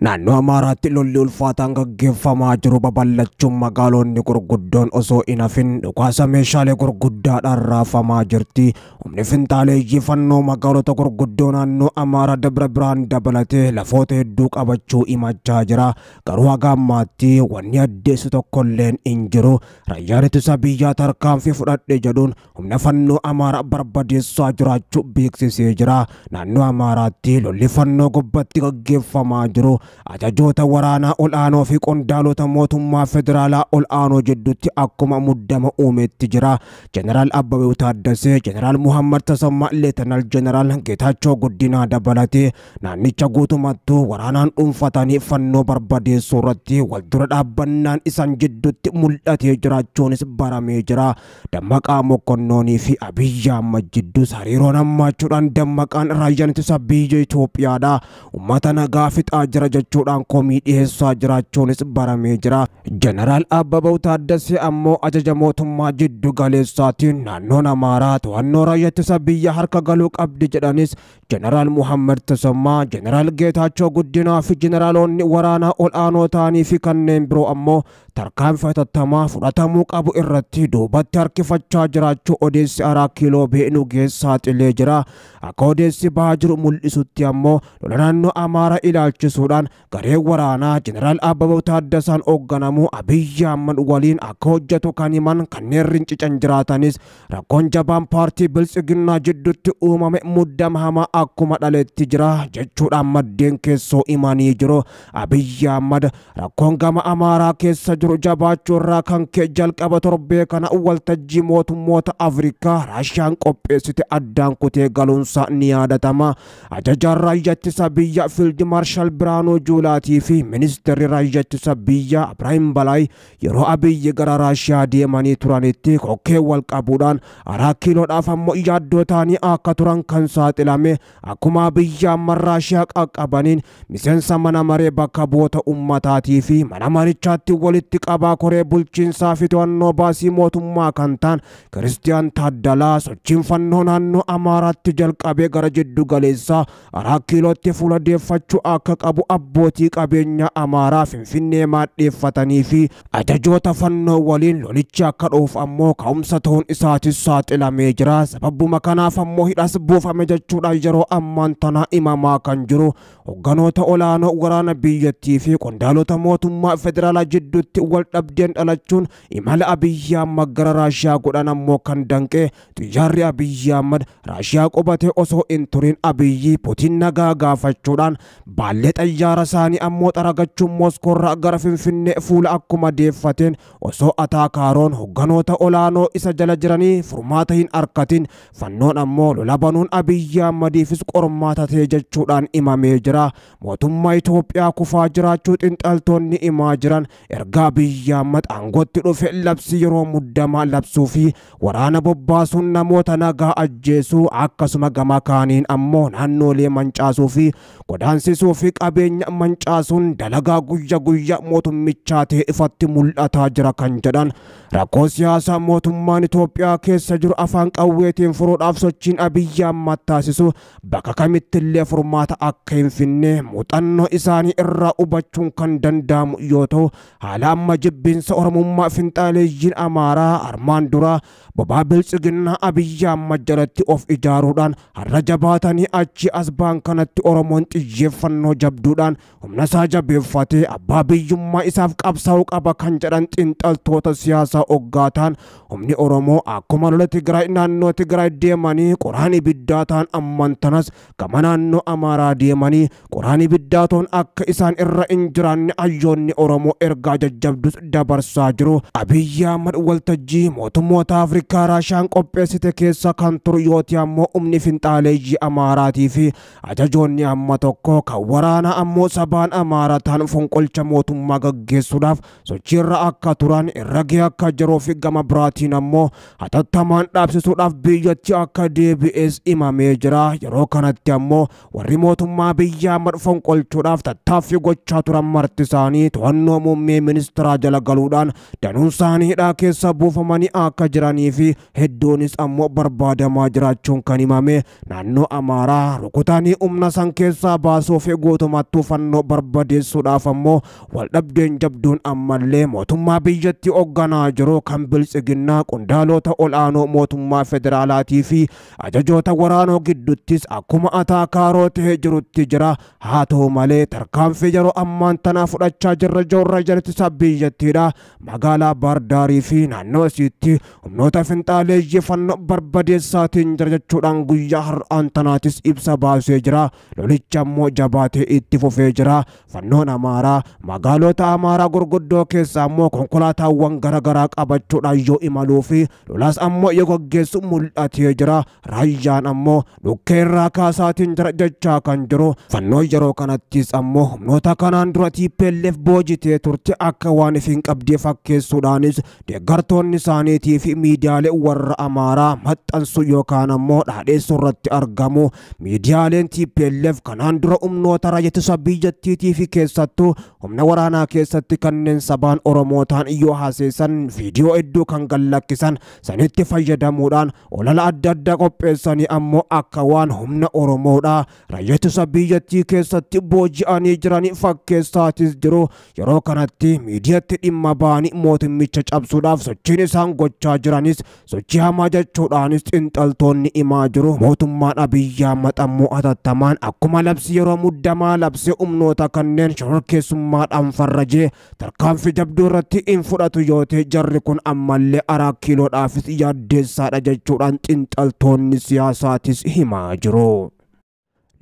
Naannoo Amaaraatti lolli ulfaataan gaggeeffamaa jiru babal'achuun magaalonni gurguddoon osoo hin hafin dhukaasa meeshaalee gurguddaadhaan raafamaa jirti. Humni finxaaleeyyii fannoo magaalota gurguddoo naannoo Amaaraa Dabra Birhaan dabalatee lafoota hedduu qabachuu himachaa jira. Garuu haga ammaatti wanni addeessu tokkolleen hin jiru. Raayyaan ittisa biyyaa tarkaanfii fudhadhe jedhuun humna fannoo Amaaraa barbadeessaa jiraachuu beeksisee jira. Naannoo Amaaraatti lolli fannoo gubbatti gaggeeffamaa jiru. Ajajoota waraanaa ol'aanoo fi qondaalota mootummaa federaalaa ol'aanoo jidduutti akkuma muddama uumetti jira. Jeneraal Abbabee Taaddasee, Jeneraal Muhammad Tasammaa, Leetanaal Jeneraal Geetaachoo Guddinaa dabalatee naannicha guutumattuu waraanaan dhuunfatanii fannoo barbadeessuu irratti wal dura dhaabbannaan isaan jidduutti mul'atee jiraachuunis baramee jira. Dammaqaa Mokonnoonii fi Abiyyi Ahmad jidduus hariiroon hammaachuudhaan dammaqaan raayyaan ittisa biyya Itoophiyaadha. Uummata nagaa fixaa jira jechuudhaan komii dhiyeessaa jiraachuunis baramee jira. Jeneraal Abbabee Taaddasee ammoo ajaja mootummaa jiddu galeessaatiin naannoon Amaaraa to'annoo raayyaa ittisa biyya harka galuu qabdi jedhanis Jeneraal Muhammad Tasammaa, Jeneraal Geetaachoo Guddinaa fi jeneraalonni waraanaa ol'aanoo ta'anii fi kanneen biroo ammoo tarkaanfii hatattamaa fudhatamuu qabu irratti duubatti harkifachaa jiraachuu odeessi Araa Kiiloo Beenuu geessaa xilee jira. Akka odeessi bahaa jiru mul'isutti ammoo lola naannoo Amaaraa ilaalchisuudhaan gareen waraanaa Jeneraal Abbabee Taaddasaan hoogganamu Abiyyi Ahmad waliin akka hojjetu kan himan kanneen rincican jiraatanis rakkoon jabaan paartii Biltsiginnaa jidduutti uumame muddama hamaa akkuma dhaleetti jira jechuudhaan maddeen keessoo himanii jiru. Abiyyi Ahmad rakkoon gama Amaaraa keessa jiru jabaachuu irraa kan ka'e jalqaba torbee kana waltajjii mootummoota Afrikaa Raashiyaan qopheessite addaan kutee galuunsaa ni yaadatama. Ajajaan raayyaa ittisa biyya Fiild Maarshaal Biraanuu Juulaatii fi ministeerri raayyaa ittisa biyya Ibraahim Balaay yeroo Abiyyi gara Raashiyaa deemanii turanitti kokkee wal qabuudhaan Araa Kiiloodhaaf ammoo yaaddoo ta'anii akka turan kan saaxilame. Akkuma Abiyyi Ahmad Raashiyaa qaqqabaniin miseensa mana maree bakka bu'oota ummataatii fi mana marichaatti walitti qabaa koree bulchiinsaa fi to'annoo baasii mootummaa kan ta'an Kiristiyaan Taaddalaa sochiin fannoo naannoo Amaaraatti jalqabee gara jiddu galeessaa Araa Kiilootti fuula deeffachuu akka qabu abbootii qabeenyaa Amaaraa Finfinnee maadheeffatanii fi ajajoota fannoo waliin lolichi akka dhuuf ammoo ka'umsa ta'uun isaatis saaxilamee jira. Sababbuma kanaaf ammoo hidhas buufame jechuudhaan yeroo ammaan tana himamaa kan jiru. Hogganoota olaanoo waraana biyyattii fi qondaalota mootummaa federaalaa jidduutti wal dhabdeen dhalachuun imala Abiyyi Ahmad gara Raashiyaa godhan ammoo kan danqe. Xiyyaarri Abiyyi Ahmad Raashiyaa qubatee osoo hin turin Abiyyi Puutiin nagaa gaafachuudhaan baallee xayyaara isaanii ammoo xaragachuun Moskoorraa gara Finfinnee fuula akkuma deeffateen osoo ataakaaroon hogganoota olaanoo isa jala jiranii furmaata hin argatin fannoon ammoo lola banuun Abiyyi Ahmadiifis qormaata ta'e jechuudhaan himamee jira. Mootummaa Itoophiyaa kufaa jiraachuu xiinxaltoonni himaa jiran erga Abiyyi Ahmad aangootti dhufe labsi yeroo muddamaa labsuu fi waraana bobbaasuun namoota nagaa ajjeesuu akkasuma gama kaaniin ammoo naannoolee mancaasuu fi godaansisuu fi qabeenya mancaasuun dalagaa guyya guyya mootummichaa ta'e ifatti mul'ataa jira kan jedhan. Rakkoo siyaasaa mootummaan Itoophiyaa keessa jiru afaan qawweetiin furuudhaaf sochiin Abiyyi Ahmad taasisu bakka kamittillee furmaata akka hin finne muuxannoo isaanii irraa hubachuun kan danda'amu yoo ta'u, haala amma jibbinsa oromummaa finxaaleeyyiin Amaaraa armaan dura bobaa Biltsiginnaa Abiyyi Ahmad jalatti of ijaaruudhaan har'a jabaatanii achi as ba'an kanatti Oromoon xiyyeeffannoo jabduudhaan humna isaa jabeeffatee abbaa biyyummaa isaaf qabsaa'uu qaba kan jedhan xiinxaltoota siyaasaa hoggaataan humni Oromoo akkuma lola Tigraay naannoo Tigraay deemanii qoraan ibiddaa ta'an amman tanas gama naannoo Amaaraa deemanii qoraan ibiddaa ta'an akka isaan irra hin jiraanne hayyoonni Oromoo ergaa jajjabdus dabarsaa jiru. Abiyyi Ahmad waltajjii mootummoota Afrikaa Raashiyaan qopheessite keessa kan turu yooti ammoo humni finxaaleeyyii Amaaraatii fi ajajoonni amma tokko kan waraana ammoo sabaan Amaaraa ta'an fonqolcha mootummaa gaggeessuudhaaf sochiirra akka turan irra gahee akka jiruu fi gama biraatiin ammoo hatattamaan dhaabsisuudhaaf biyyatti akka deebi'es himamee jira. Yeroo kanatti ammoo warri mootummaa Abiyyi Ahmad fonqolchuudhaaf tattaaffii gochaa turan marti isaanii to'annoo muummee ministeera ministeeraa jala galuudhaan danuun isaaniidhaa keessa buufamanii akka jiranii fi hedduunis ammoo barbaadamaa jiraachuun kan himame. Naannoo Amaaraa rukutanii humna san keessaa baasuuf guutumattuu fannoo barbadeessuudhaaf ammoo waldhabdeen jabduun ammallee mootummaa biyyattii hoogganaa jiru kan biltsiginnaa qondaalota ol'aanoo mootummaa federaalaatii fi ajajoota waraanoo gidduuttis akkuma ataakaaroo ta'ee jirutti jira. Haa ta'u malee tarkaanfii yeroo ammaan tanaa fudhachaa jirra joorra jalatti biyyattiidha. Magaalaa Baardaarii fi naannoo isiitti humnoota finxaaleeyyii fannoo barbadeessaatiin jira jechuudhaan guyyaa har'aan tanaatis ibsa baasee jira. Lolicha ammoo jabaatee itti fufee jira. Fannoon Amaaraa magaalota Amaaraa gurguddoo keessaa ammoo konkolaataawwan garaagaraa qabachuudhaan yoo imaluu fi lolas ammoo yoo gaggeessu mul'atee jira. Raayyaan ammoo dhukkee irraa kaasaatiin jira jechaa kan jiru. Fannoon yeroo kanattis ammoo humnoota kanaan dura TPLF boojitee turte akka waan hin qabdee fakkeessuudhaanis deeggartoonni isaaniitii fi miidiyaalee warra Amaaraa maxxansu yookaan ammoo dhaadheessuu irratti argamu. Miidiyaaleen TPLF kanaan dura humnoota raayyaa ittisa biyyattiitii fi keessattuu humna waraanaa keessatti kanneen sabaan Oromootaan yoo haaseessan viidiyoo hedduu kan gallakkisan sanitti fayyadamuudhaan olala adda addaa qopheessanii ammoo akka waan humna Oromoodhaa raayyaa ittisa biyyattii keessatti booji'anii jiranii fakkeessaatis jiru. Yeroo kanatti miidiyaatti dhimma ba'anii mootummicha cabsuudhaaf sochiin isaan gochaa jiranis sochii hamaa jechuudhaanis xiinxaltoonni himaa jiru. Mootummaan Abiyyi Ahmad ammoo atattamaan akkuma labsi yeroo muddamaa labse humnoota kanneen shororkeessummaadhaan farrajee tarkaanfii jabduu irratti hin fudhatu yoo ta'e jarri kun ammallee araa kiiloodhaafis yaaddeessaadha jechuudhaan xiinxaltoonni siyaasaatis himaa jiru.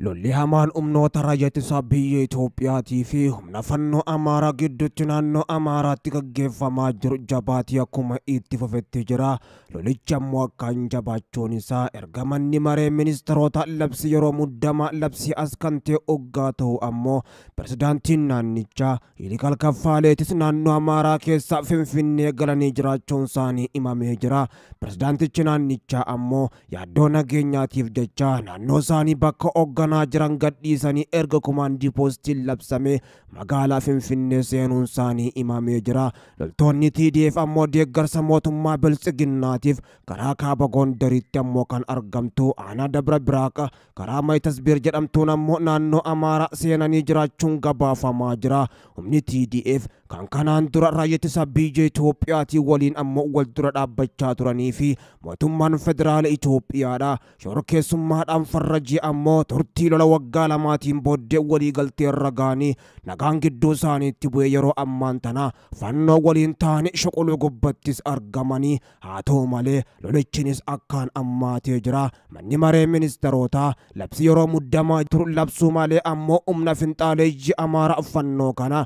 Lolli hamaan humnoota raayyaa ittisa biyya Itoophiyaatii fi humna fannoo Amaaraa gidduutti naannoo Amaaraatti gaggeeffamaa jiru jabaatee akkuma itti fufetti jira. Lolichi ammoo akkaan jabaachuun isaa erga manni maree ministeerota labsi yeroo muddamaa labsi as kan ta'e hoggaa ta'u ammoo pirezidaantiin naannichaa Yilqaal Kaffaaleetis naannoo Amaaraa keessa Finfinnee galanii jiraachuun isaanii himamee jira. Pirezidaantichi naannichaa ammoo yaaddoo nageenyaatiif jecha naannoo isaanii bakka hogganaa jiran gadhiisanii erga kumaandii poostiin labsame magaalaa Finfinnee seenuun isaanii himamee jira. Loltoonni TDF ammoo deeggarsa mootummaa biltsiginnaatiif karaa kaaba Gondaritti ammoo kan argamtu aanaa Dabra Biraaqa karaa Mayitasbiir jedhamtuun ammoo naannoo Amaaraa seenanii jiraachuun gabaafamaa jira. Humni TDF kan kanaan dura raayyaa ittisa biyya Itoophiyaatii waliin ammoo wal dura dhaabbachaa turanii fi mootummaan federaala Itoophiyaadha shororkeessummaadhaan farrajee ammoo turtii lola waggaa lamaatiin booddee walii galtee irra gaanii nagaan gidduu isaaniitti bu'ee yeroo ammaan tana fannoo waliin ta'anii shuquluu gubbattis argamanii. Haa ta'u malee lolichinis akkaan ammaatee jira. Manni maree ministeerotaa labsi yeroo muddamaa turu labsuu malee ammoo humna finxaaleeyyii Amaaraa fannoo kana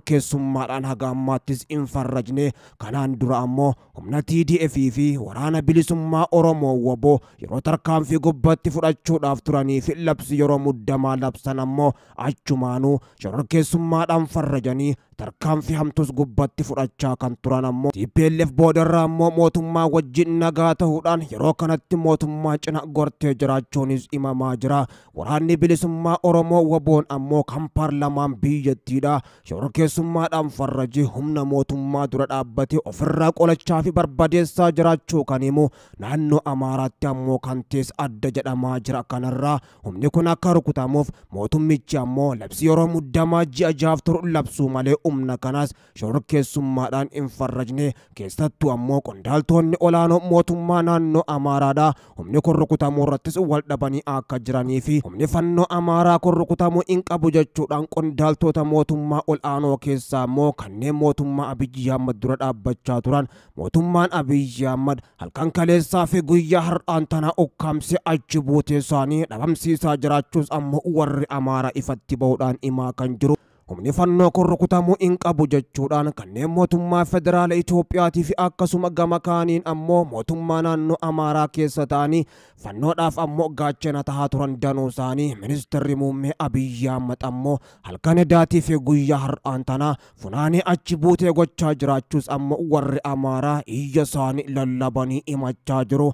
shororkeessummaadhaan haga ammaattis hin farrajne. Kanaan dura ammoo humna TDF fi waraana bilisummaa Oromoo WBO yeroo tarkaanfii gubbatti fudhachuudhaaf turanii fi labsi yeroo muddamaa labsan ammoo achumaanuu shororkeessummaadhaan farrajanii tarkaanfii hamtus gubbatti fudhachaa kan turan ammoo TPLF boodarraa ammoo mootummaa wajjin nagaa ta'uudhaan yeroo kanatti mootummaa cina gortee jiraachuunis himamaa jira. Waraanni bilisummaa Oromoo WBO'n ammoo kan paarlamaan biyyattiidha shororkeessummaadhaan farrajee humna mootummaa dura dhaabbatee ofirraa qolachaa fi barbadeessaa jiraachuu kan himu. Naannoo Amaaraatti ammoo kan tees adda jedhamaa jira. Kanarraa humni kun akka rukutamuuf mootummichi ammoo labsi yeroo muddamaa ji'a jahaaf turu labsuu malee humna kanas shororkeessummaadhaan hin farrajne. Keessattuu ammoo qondaaltonni olaanoo mootummaa naannoo Amaaraadha humni kun rukutamuu irrattis wal dhabanii akka jiranii fi humni fannoo Amaaraa kun rukutamuu hin qabu jechuudhaan qondaaltota mootummaa ol'aanoo keessaa ammoo kanneen mootummaa Abiyyi Ahmad dura dhaabbachaa turan. Mootummaan Abiyyi Ahmad halkan kaleessaa fi guyyaa har'aan tana ukkaamsee achi buutee isaanii dhabamsiisaa jiraachuus ammoo warri Amaaraa ifatti ba'uudhaan himaa kan jiru. humni fannoo kun rukutamuu hin qabu jechuudhaan kanneen mootummaa federaala Itoophiyaatii fi akkasuma gama kaaniin ammoo mootummaa naannoo Amaaraa keessa ta'anii fannoodhaaf ammoo gaachana tahaa turan danuu isaanii ministeerri muummee Abiyyi Ahmad ammoo halkan edaatii fi guyyaa har'aan tanaa funaanii achi buutee gochaa jiraachuus ammoo warri Amaaraa iyya isaanii lallabanii himachaa jiru.